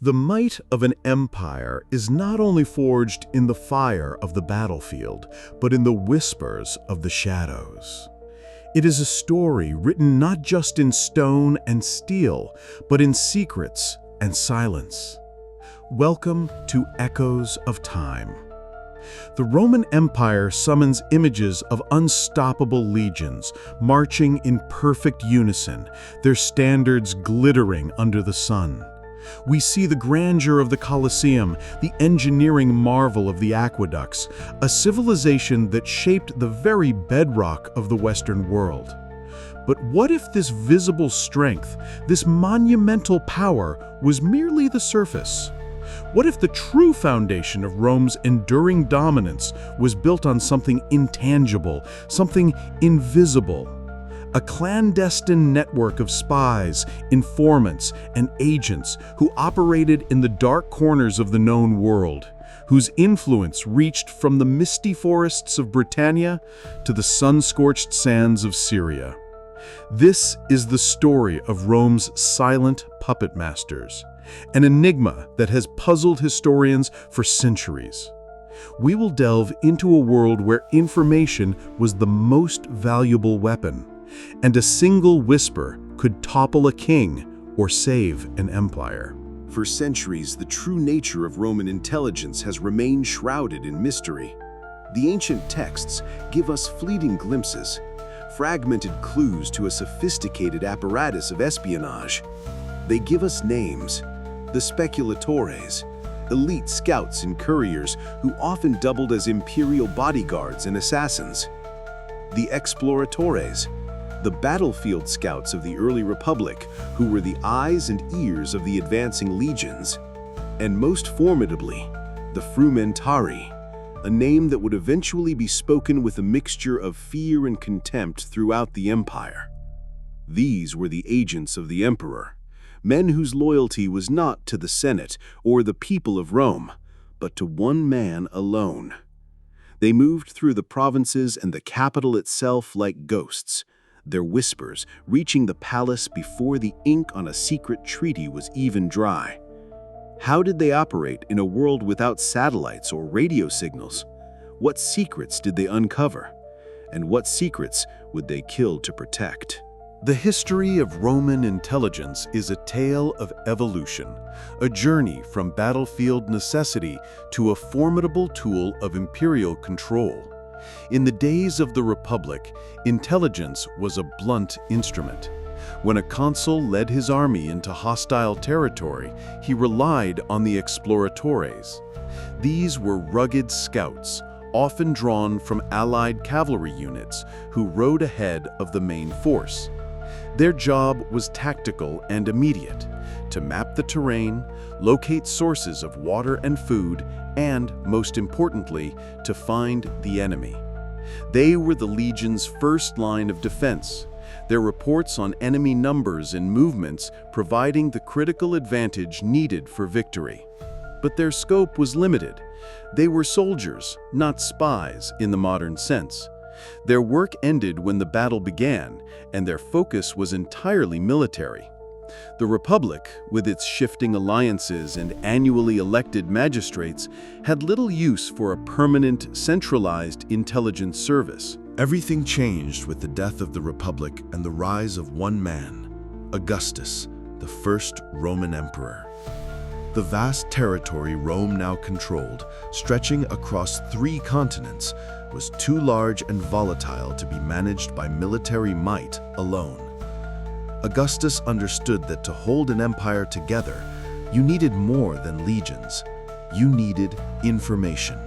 The might of an empire is not only forged in the fire of the battlefield, but in the whispers of the shadows. It is a story written not just in stone and steel, but in secrets and silence. Welcome to Echoes of Time. The Roman Empire summons images of unstoppable legions, marching in perfect unison, their standards glittering under the sun. We see the grandeur of the Colosseum, the engineering marvel of the aqueducts, a civilization that shaped the very bedrock of the Western world. But what if this visible strength, this monumental power, was merely the surface? What if the true foundation of Rome's enduring dominance was built on something intangible, something invisible? A clandestine network of spies, informants, and agents who operated in the dark corners of the known world, whose influence reached from the misty forests of Britannia to the sun-scorched sands of Syria. This is the story of Rome's silent puppet masters, an enigma that has puzzled historians for centuries. We will delve into a world where information was the most valuable weapon, and a single whisper could topple a king or save an empire. For centuries, the true nature of Roman intelligence has remained shrouded in mystery. The ancient texts give us fleeting glimpses, fragmented clues to a sophisticated apparatus of espionage. They give us names: the Speculatores, elite scouts and couriers who often doubled as imperial bodyguards and assassins; the Exploratores, the battlefield scouts of the early Republic who were the eyes and ears of the advancing legions; and most formidably, the Frumentarii, a name that would eventually be spoken with a mixture of fear and contempt throughout the empire. These were the agents of the emperor, men whose loyalty was not to the Senate or the people of Rome, but to one man alone. They moved through the provinces and the capital itself like ghosts, their whispers reaching the palace before the ink on a secret treaty was even dry. How did they operate in a world without satellites or radio signals? What secrets did they uncover? And what secrets would they kill to protect? The history of Roman intelligence is a tale of evolution, a journey from battlefield necessity to a formidable tool of imperial control. In the days of the Republic, intelligence was a blunt instrument. When a consul led his army into hostile territory, he relied on the exploratores. These were rugged scouts, often drawn from allied cavalry units, who rode ahead of the main force. Their job was tactical and immediate: to map the terrain, locate sources of water and food, and, most importantly, to find the enemy. They were the legion's first line of defense, their reports on enemy numbers and movements providing the critical advantage needed for victory. But their scope was limited. They were soldiers, not spies in the modern sense. Their work ended when the battle began, and their focus was entirely military. The Republic, with its shifting alliances and annually elected magistrates, had little use for a permanent, centralized intelligence service. Everything changed with the death of the Republic and the rise of one man, Augustus, the first Roman emperor. The vast territory Rome now controlled, stretching across 3 continents, was too large and volatile to be managed by military might alone. Augustus understood that to hold an empire together, you needed more than legions. You needed information.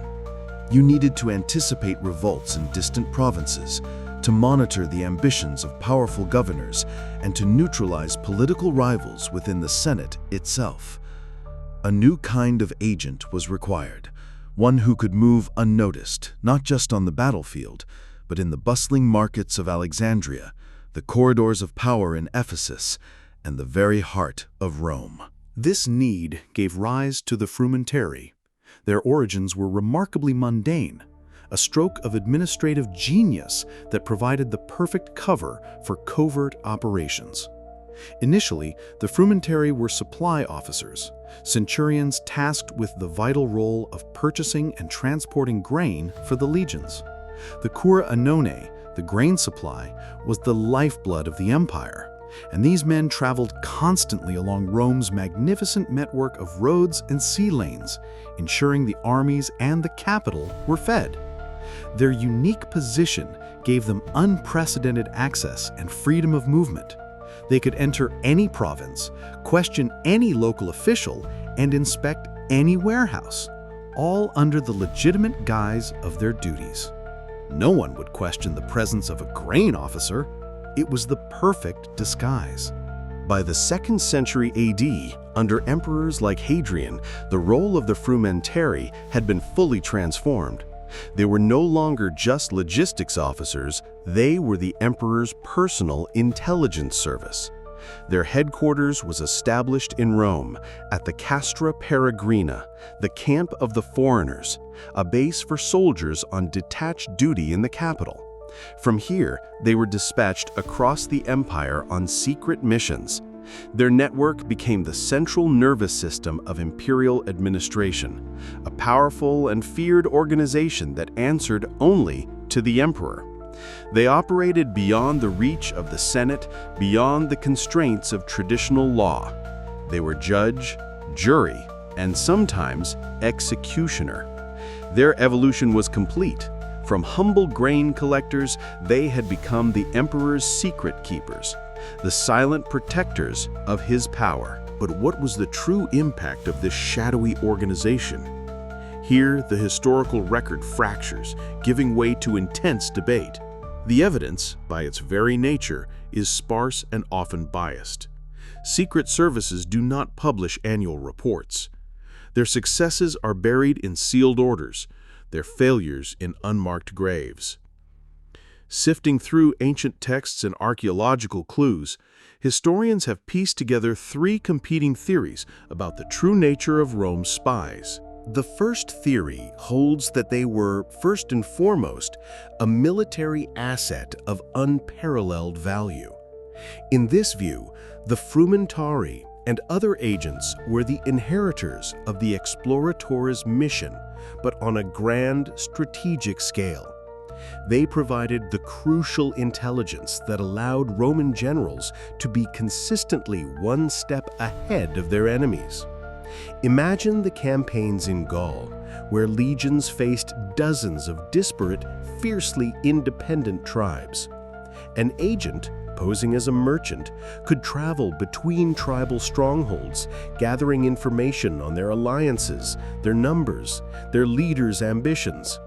You needed to anticipate revolts in distant provinces, to monitor the ambitions of powerful governors, and to neutralize political rivals within the Senate itself. A new kind of agent was required, one who could move unnoticed, not just on the battlefield, but in the bustling markets of Alexandria, the corridors of power in Ephesus, and the very heart of Rome. This need gave rise to the Frumentarii. Their origins were remarkably mundane, a stroke of administrative genius that provided the perfect cover for covert operations. Initially, the Frumentarii were supply officers, centurions tasked with the vital role of purchasing and transporting grain for the legions. The cura annone, the grain supply, was the lifeblood of the empire, and these men traveled constantly along Rome's magnificent network of roads and sea lanes, ensuring the armies and the capital were fed. Their unique position gave them unprecedented access and freedom of movement. They could enter any province, question any local official, and inspect any warehouse, all under the legitimate guise of their duties. No one would question the presence of a grain officer. It was the perfect disguise. By the 2nd century AD, under emperors like Hadrian, the role of the Frumentarii had been fully transformed. They were no longer just logistics officers, they were the emperor's personal intelligence service. Their headquarters was established in Rome, at the Castra Peregrina, the camp of the foreigners, a base for soldiers on detached duty in the capital. From here, they were dispatched across the empire on secret missions. Their network became the central nervous system of imperial administration, a powerful and feared organization that answered only to the emperor. They operated beyond the reach of the Senate, beyond the constraints of traditional law. They were judge, jury, and sometimes executioner. Their evolution was complete. From humble grain collectors, they had become the emperor's secret keepers, the silent protectors of his power. But what was the true impact of this shadowy organization? Here, the historical record fractures, giving way to intense debate. The evidence, by its very nature, is sparse and often biased. Secret services do not publish annual reports. Their successes are buried in sealed orders, their failures in unmarked graves. Sifting through ancient texts and archaeological clues, historians have pieced together 3 competing theories about the true nature of Rome's spies. The first theory holds that they were, first and foremost, a military asset of unparalleled value. In this view, the Frumentarii and other agents were the inheritors of the Exploratores' mission, but on a grand strategic scale. They provided the crucial intelligence that allowed Roman generals to be consistently one step ahead of their enemies. Imagine the campaigns in Gaul, where legions faced dozens of disparate, fiercely independent tribes. An agent, posing as a merchant, could travel between tribal strongholds, gathering information on their alliances, their numbers, their leaders' ambitions.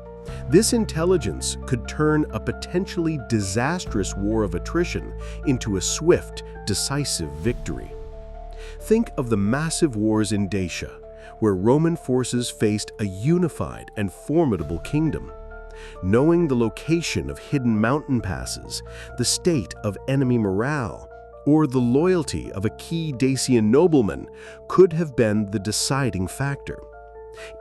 This intelligence could turn a potentially disastrous war of attrition into a swift, decisive victory. Think of the massive wars in Dacia, where Roman forces faced a unified and formidable kingdom. Knowing the location of hidden mountain passes, the state of enemy morale, or the loyalty of a key Dacian nobleman could have been the deciding factor.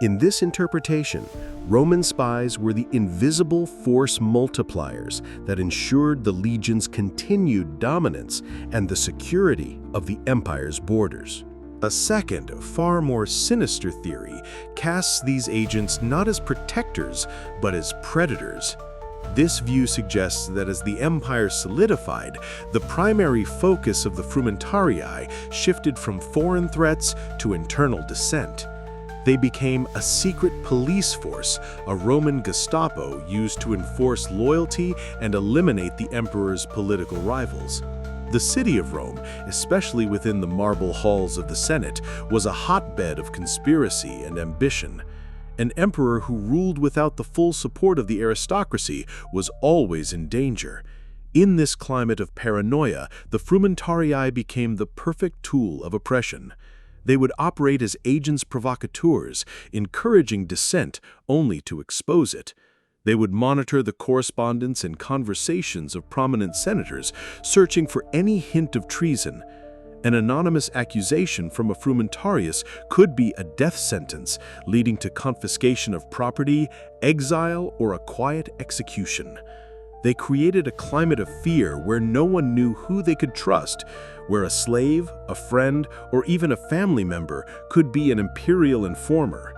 In this interpretation, Roman spies were the invisible force multipliers that ensured the legion's continued dominance and the security of the empire's borders. A second, far more sinister theory casts these agents not as protectors, but as predators. This view suggests that as the empire solidified, the primary focus of the Frumentarii shifted from foreign threats to internal dissent. They became a secret police force, a Roman Gestapo used to enforce loyalty and eliminate the emperor's political rivals. The city of Rome, especially within the marble halls of the Senate, was a hotbed of conspiracy and ambition. An emperor who ruled without the full support of the aristocracy was always in danger. In this climate of paranoia, the Frumentarii became the perfect tool of oppression. They would operate as agents provocateurs, encouraging dissent only to expose it. They would monitor the correspondence and conversations of prominent senators, searching for any hint of treason. An anonymous accusation from a frumentarius could be a death sentence, leading to confiscation of property, exile, or a quiet execution. They created a climate of fear where no one knew who they could trust, where a slave, a friend, or even a family member could be an imperial informer.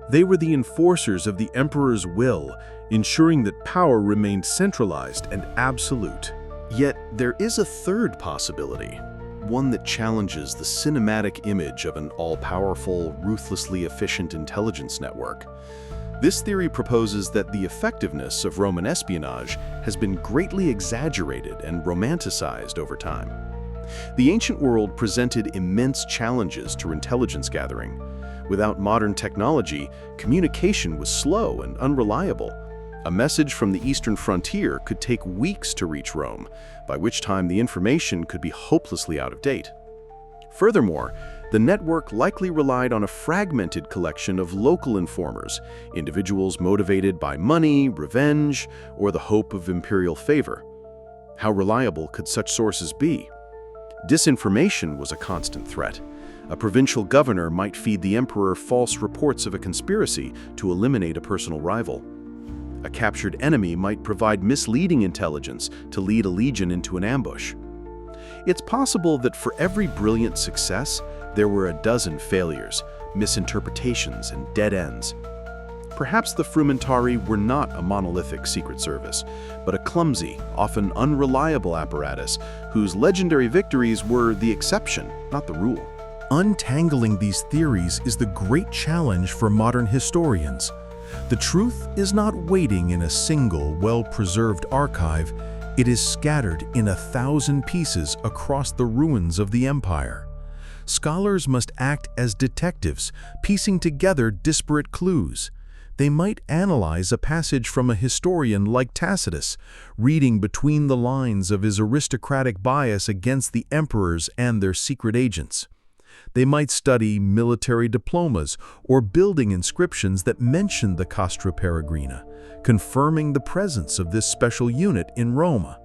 They were the enforcers of the emperor's will, ensuring that power remained centralized and absolute. Yet there is a third possibility, one that challenges the cinematic image of an all-powerful, ruthlessly efficient intelligence network. This theory proposes that the effectiveness of Roman espionage has been greatly exaggerated and romanticized over time. The ancient world presented immense challenges to intelligence gathering. Without modern technology, communication was slow and unreliable. A message from the eastern frontier could take weeks to reach Rome, by which time the information could be hopelessly out of date. Furthermore, the network likely relied on a fragmented collection of local informers, individuals motivated by money, revenge, or the hope of imperial favor. How reliable could such sources be? Disinformation was a constant threat. A provincial governor might feed the emperor false reports of a conspiracy to eliminate a personal rival. A captured enemy might provide misleading intelligence to lead a legion into an ambush. It's possible that for every brilliant success, there were a dozen failures, misinterpretations, and dead ends. Perhaps the Frumentarii were not a monolithic secret service, but a clumsy, often unreliable apparatus whose legendary victories were the exception, not the rule. Untangling these theories is the great challenge for modern historians. The truth is not waiting in a single, well-preserved archive. It is scattered in 1,000 pieces across the ruins of the empire. Scholars must act as detectives, piecing together disparate clues. They might analyze a passage from a historian like Tacitus, reading between the lines of his aristocratic bias against the emperors and their secret agents. They might study military diplomas or building inscriptions that mention the Castra Peregrina, confirming the presence of this special unit in Rome.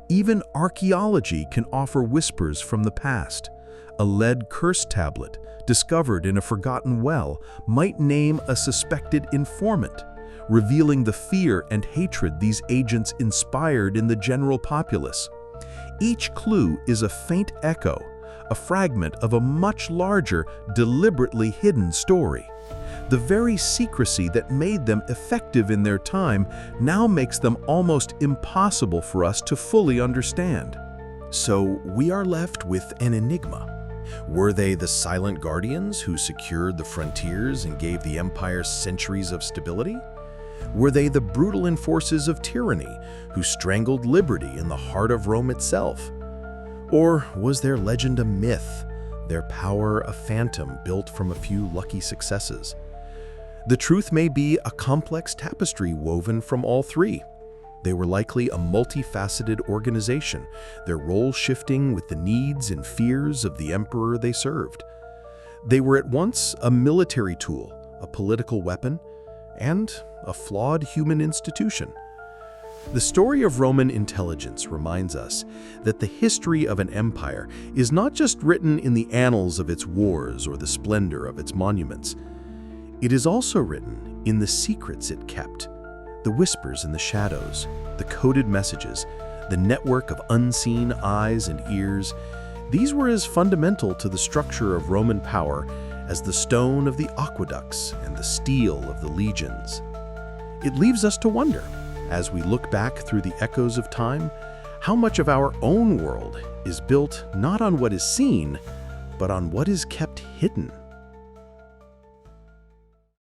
Even archaeology can offer whispers from the past. A lead curse tablet, discovered in a forgotten well, might name a suspected informant, revealing the fear and hatred these agents inspired in the general populace. Each clue is a faint echo, a fragment of a much larger, deliberately hidden story. The very secrecy that made them effective in their time now makes them almost impossible for us to fully understand. So we are left with an enigma. Were they the silent guardians who secured the frontiers and gave the empire centuries of stability? Were they the brutal enforcers of tyranny who strangled liberty in the heart of Rome itself? Or was their legend a myth, their power a phantom built from a few lucky successes? The truth may be a complex tapestry woven from all three. They were likely a multifaceted organization, their roles shifting with the needs and fears of the emperor they served. They were at once a military tool, a political weapon, and a flawed human institution. The story of Roman intelligence reminds us that the history of an empire is not just written in the annals of its wars or the splendor of its monuments. It is also written in the secrets it kept, the whispers in the shadows, the coded messages, the network of unseen eyes and ears. These were as fundamental to the structure of Roman power as the stone of the aqueducts and the steel of the legions. It leaves us to wonder, as we look back through the echoes of time, how much of our own world is built not on what is seen, but on what is kept hidden.